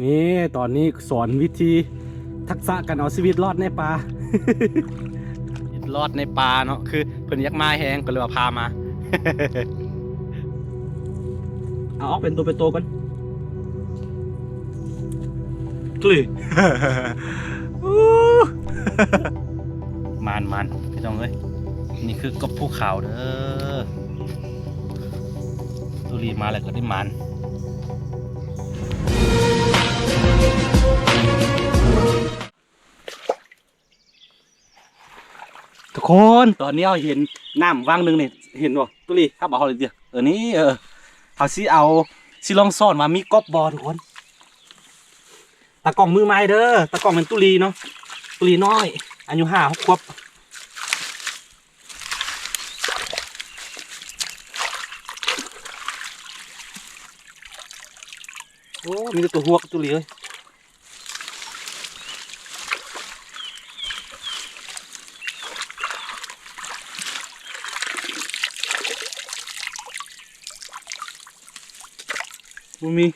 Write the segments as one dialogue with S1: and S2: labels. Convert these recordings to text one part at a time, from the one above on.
S1: นี่ตอนนี้สอนวิธีทักษะการเอาชีวิตรอดในป่า รอดในป่าเนาะคือเพิ่นอยากมาแฮงก็เลยว่าพามา เอาออกเป็นตัวกันกลือ มันพี่น้องเอ้ยนี่คือกบภูเขาเด้อตุลีมาแล้วก็ได้มันทุกคนตอนนี้เราเห็นน้ำว่างหนึ่งเนี่ยเห็นบ่ตุลีครับเอาเลยเดียวนี่เขาสิเอาสิลองซ่อนว่ามีกบบอทุกคนตะกล่องมือไม้เด้อตะกล่องเป็นตุลีเนาะตุลีน้อยอายุ5 ขวบโอ้มีแต่ตัวหวกตุลีเลยมี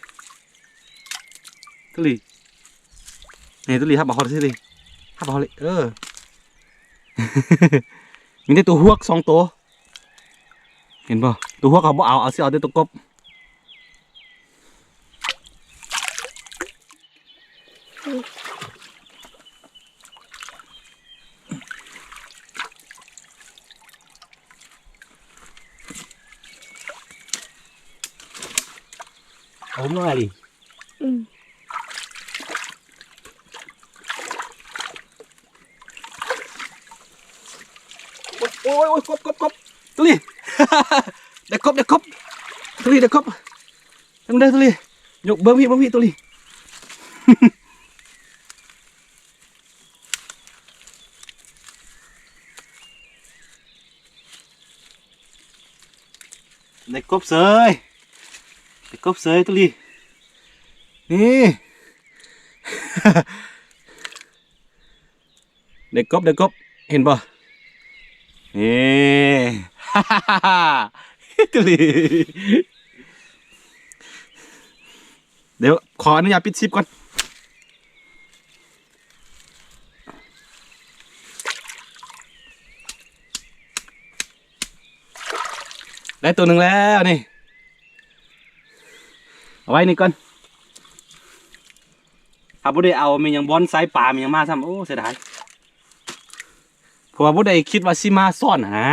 S1: ตุลีนี่ตุลีครับบอกเขาตุลีครับบอกเขาเลยมีแต่ตัวหวก2 ตัวเห็นป่ะตัวหวกเขาบอกเอาสิเอาแต่ตัวกบผมน้อยดิโอ้ยกบตุลี เด็กกบตุลีเด็กกบทำได้ตุลียกเบิ้งพี่ตุลี เด็กกบเสยตุลีนี่ เด็กกบเห็นป่ะนี่ ตุลีเดี๋ยวขออนุญาตปิดชิปก่อนได้ตัวหนึ่งแล้วนี่เอาไว้นี่ก่อนถ้าผู้ใดเอามียังบอนไซป่ามียังมาซ้ำโอ้เสียดายเพราะว่าผู้ใดคิดว่าสิมาซ่อนหา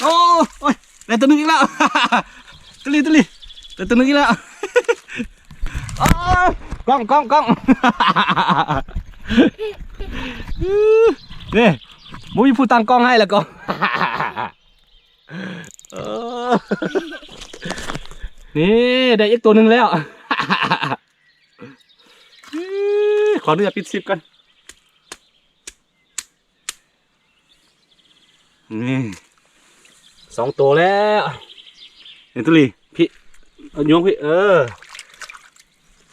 S1: โอ้ยได้ตัวหนึงอีกแล้ว ตุลีได้ตัวหนึงอีกแล้ว โอ้ยกล้อง นี่มุ้ยผู้ตั้งกล้องให้แล้วก็ นี่ได้อีกตัวหนึ่งแล้ว ขออนุญาตปิดซิปกันนี่2 ตัวแล้วเห็นตุลีพี่เอาโยงพี่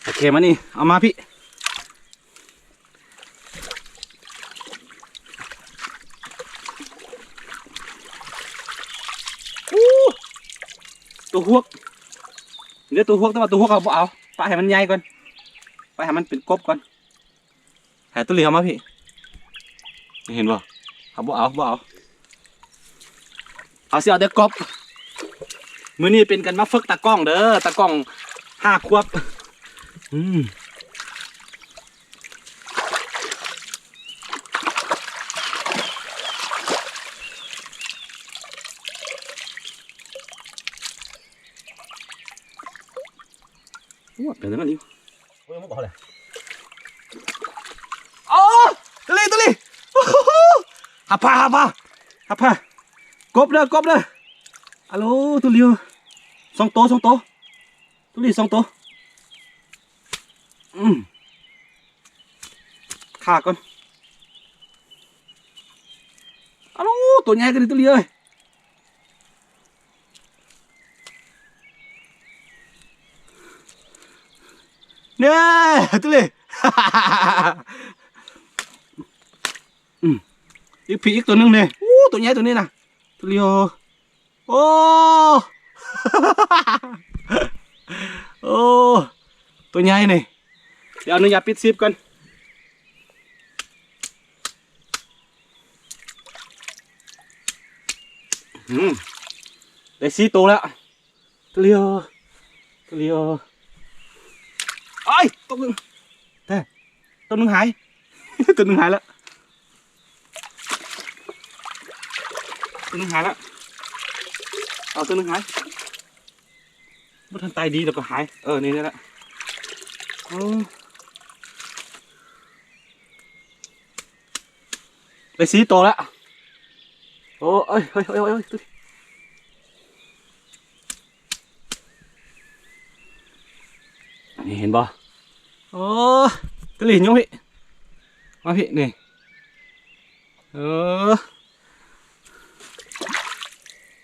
S1: โอเคมานี่เอามาพี่ตัวหวกเดี๋ยวตัวหวกแต่ว่าตัวหวกเอาเอาปลาให้มันใหญ่ก่อนปลาให้มันเป็นกบก่อนหาตุลีเอามาพี่เห็นบ่เอาเอาสิเอาแต่กบมื้อนี้เป็นกันมาฝึกตากล้องเด้อตากล้อง5 ขวบเดี๋ยวนั่นนี่โอ้ยมันบอกเลยอ๋อตุลีฮับพากบเด้อฮัลโหลตุลี2 ตัวตุลี2 ตัวขาก่อนฮัลโหลตัวใหญ่กันดิตุลีเอ้ยเนี่ยตุลี อีกผีอีกตัวนึงเนี่ยตัวใหญ่ตัวนี้นะตัวเลียวโอ้ โอ้ตัวใหญ่นี่เดี๋ยวอนุญาตปิดซิปก่อนได้4 ตัวแล้วตัวเลียวไอ้ตัวนึงแต่ตัวนึงหาย ตัวนึงหายแล้วตัวนึงหายแล้วเอาตัวนึงหายบ่ทันตายดีแล้วก็หายนี่แหละได้4 ตัวแล้วโอ้เอ้ยนี่เห็นบ่โอ้ตะหลินยงพี่มาพี่นี่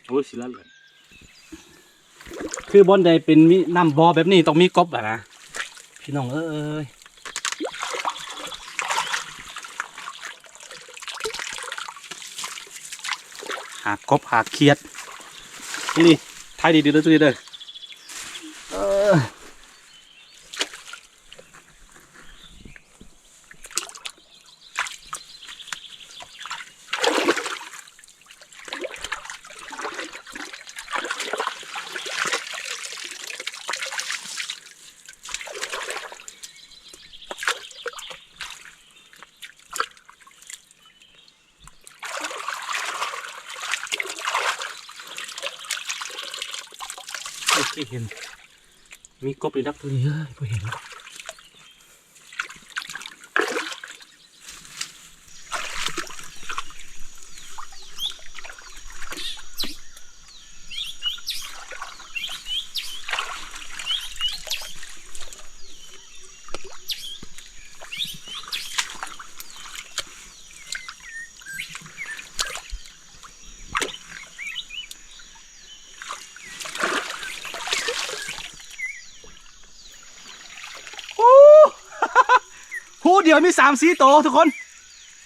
S1: โอ้ยสิละเลยคือบอนใดเป็นมีน้ำบ่อแบบนี้ต้องมีกบอ่ะนะพี่น้องเอ้ยหากบหาเขียดนี่ทายดีๆเลยตัวนี้เด้อเห็นมีกบอยู่ดักตัวนี้พอเห็นเดี๋ยวมี3-4 ตัวทุกคน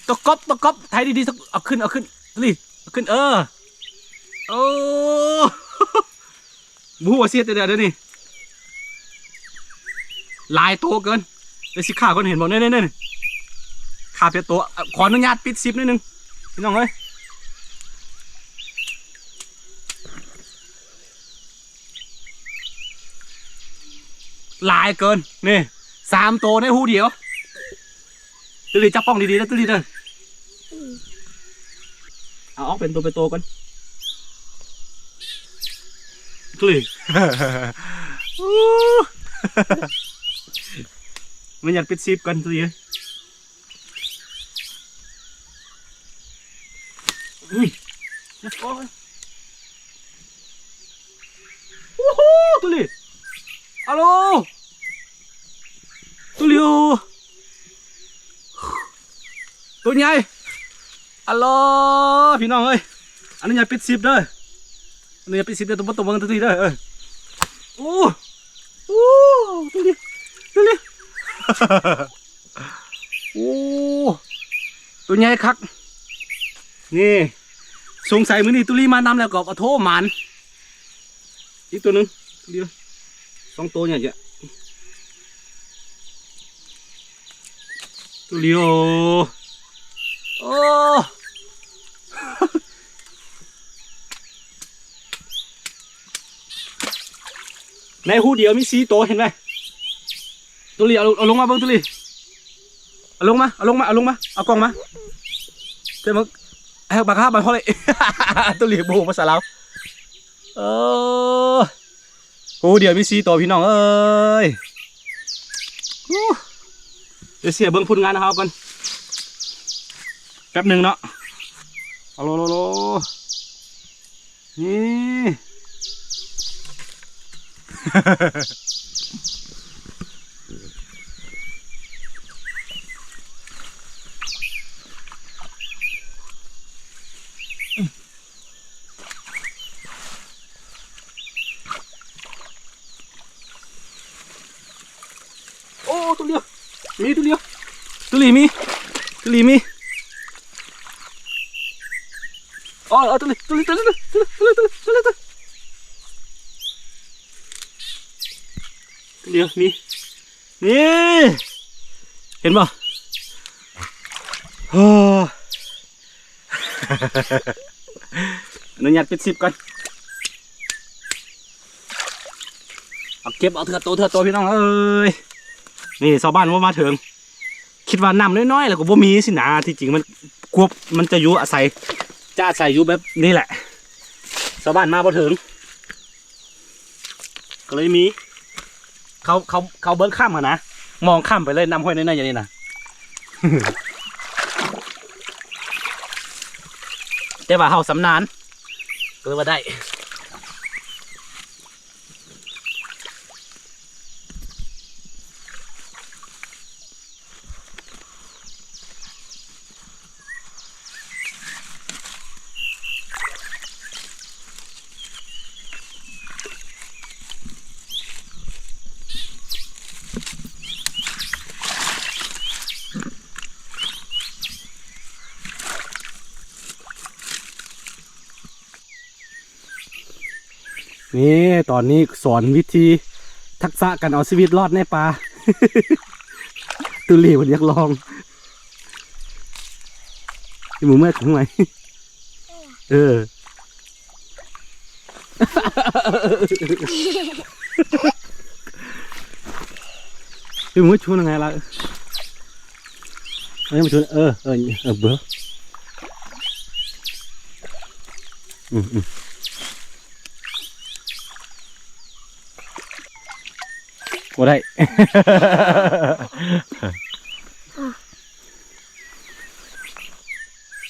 S1: ตัวกบไทยดีๆเอาขึ้นนี่เอาขึ้นโอ้บูหัวเสียแต่เดี๋ยวนี่ลายตัวเกินเลยสิขาคนเห็นบอกเน่ขาเปียตัวขออนุญาตปิดซิปนิดนึงพี่น้องเอ้ยลายเกินนี่3 ตัวในหูเดียวตุลีจับป้องดีๆนะตุลีเด้อเอาออกเป็นตัวกันตุลีมันอยากปิดซิปกันตุลีตุลีฮัลโหลตุลีตัวใหญ่อัลโหลพี่น้องเอ้ยอันนี้อย่าปิดซิปเด้ออันนี้อย่าปิดซิปเด้อตัวเบิ่งตัวทีเด้อโอ้ตัวนี้โอ้ตัวใหญ่คักนี่สงสัยมื้อนี้ตุลีมานำแล้วก็เอาโทมันอีกตัวนึงเดียว2 ตัวเนี่ยตัวเดียวโอ้ในหูเดียวมี4 ตัวเห็นไหมตุลีเอาลงมาเบิ้งตุลีเอาลงมาเอากล่องมาเจ้ามึงให้บังคับมันเพราะอะไรตุลีบูภาษาลาวหูเดียวมี4 ตัวพี่น้องเอ้ยเดี๋ยวเสียเบิ้งผลงานนะครับกันแป๊บหนึ่งเนาะโลนี่ โอ้ตัวเดียว มีตุลีตุลีมีตุลีมีอ๋อตุลีตุลีตุลีตุลีตุลีตุลีตุลีตุลีมีนี่เห็นป่ะโอ้อนุญาตปิด10ก่อนเอาเก็บเอาเถื่อโตพี่น้องเอ้ยนี่ชาวบ้านว่ามาถึงคิดว่าน้ำน้อยๆแล้วก็บ่มีสินะที่จริงมันควบมันจะอยู่อาศัยอยู่แบบนี้แหละชาวบ้านมาพอถึงก็เลยมีเขาเบิ้งข้ามนะมองข้ามไปเลยน้ำห้อยน้อยๆอย่างนี้นะ แต่ว่าเฮาสำนานก็เลยว่าได้นี่ตอนนี้สอนวิธีทักษะการเอาชีวิตรอดในป่า ตุลีมันอยากลองที่มือเมื่อของไหนเออ ที่มือชวนยังไงล่ะเอ้ยมาชวนเบื่อบ่ได้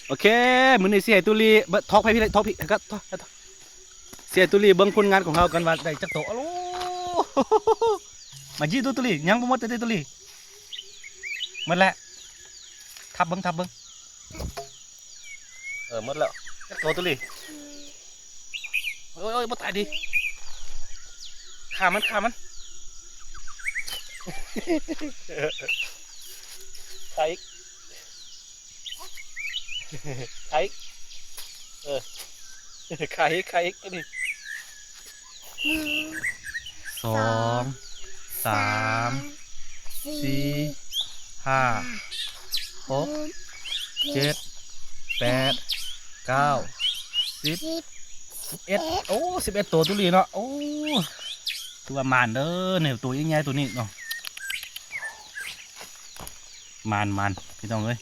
S1: โอเคมือในเสียตุลีทอกไปพี่เลยทอกพี่ก็ทอกเสียตุลีเบิ้งผลงานของเขากันว่าได้จักโตโอ้มาจี้ตุลียังบ่หมดตุลีหมดแล้วทับเบิ้งหมดแล้วจักโตตุลีโอ้ยบ่ตายดิขามันขาอีกขาอีกขาอีกตัวนี้2 3 4 5 6 7 8 9 10 11โอ้11ตัวตุลีเนาะโอ้ตัวมานเด้อเนี่ยตัวใหญ่ๆตัวนี้เนาะมานพี่น้องเอ้ย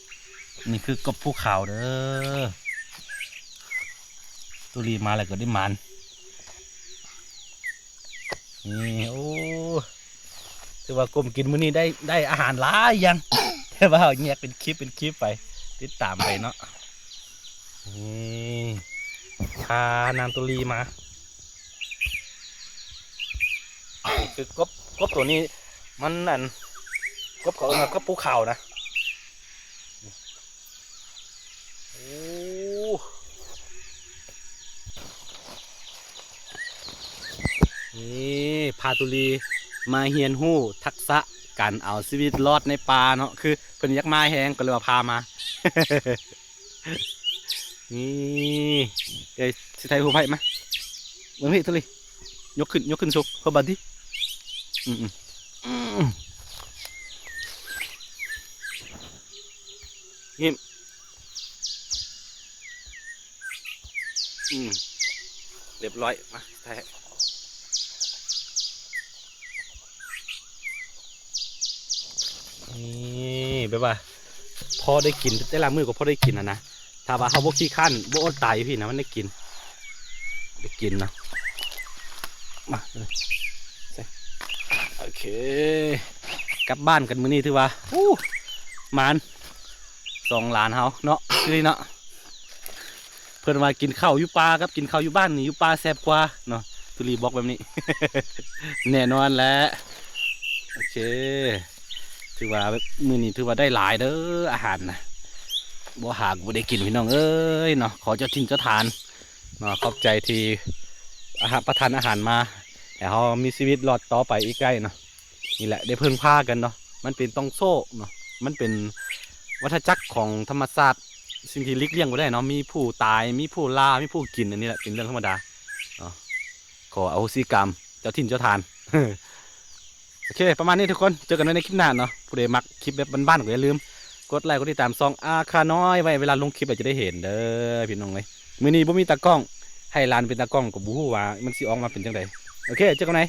S1: นี่คือกบภูเขาเด้อตุลีมาแล้วก็ได้มานนี่โอ้ถือว่ากลมกินมื้อนี้ได้อาหารหลายยังแต่ว่าแยกเป็นคลิปไปติดตามไปเนาะนี่พานางตุลีมาคือกบตัวนี้มันนั่นกบเขากบภูเขานะโอ้นี่พาตุลีมาเฮียนหู้ทักษะการเอาชีวิตรอดในป่าเนาะคือเป็นยักษ์มาแหงก็เลยมาพามา นี่เดี๋ยวสิไทยหูไผ่ไหมเมื่อพี่ตุลียกขึ้นโชว์เพื่อบันที่เงียบเรียบร้อยมาแท้นี่แบบว่าพอได้กินได้ละมือก็พอได้กินนะถ้าว่าเขาบกขี้ขั้นบกอดตายพี่นะมันได้กินนะมาโอเคกลับบ้านกันมื้อนี้ถือว่ามัน2 ล้านเฮาเนาะคือเนาะเพื่อนมากินข้าวอยู่ป่าครับกินข้าวอยู่บ้านนี่อยู่ป่าแซ่บกว่าเนาะตุลีบอกแบบนี้ แน่นอนแล้วโอเคถือว่ามื้อนี้ถือว่าได้หลายเด้ออาหารนะบ่หากบ่ได้กินพี่น้องเอ้ยเนาะขอเจ้าทิ้งเจ้าทานเนาะขอบใจที่ประทานอาหารมาแต่เขามีชีวิตรอดต่อไปอีกใกล้เนาะนี่แหละได้เพิ่งพากันเนาะ มันเป็นต้องโซ่เนาะมันเป็นวัฏจักรของธรรมชาติสิ่งที่หลีกเลี่ยงบ่ได้เนาะมีผู้ตายมีผู้ล่ามีผู้กินอันนี้แหละเป็นเรื่องธรรมดาเนาะขออโหสิกรรมเจ้าถิ่นเจ้าทาน โอเคประมาณนี้ทุกคนเจอกันในคลิปหน้าเนาะผู้ใดมักคลิปแบบบ้านๆก็อย่าลืมกดไลค์กดติดตามซองอาคาน้อยไว้เวลาลงคลิปจะได้เห็นเด้อพี่น้องเลยมื้อนี้บ่มีตากล้องให้ลานเป็นตากล้องก็บ่ฮู้ว่ามันสิออกมาเป็นจังไดโอเคเจอกันไหน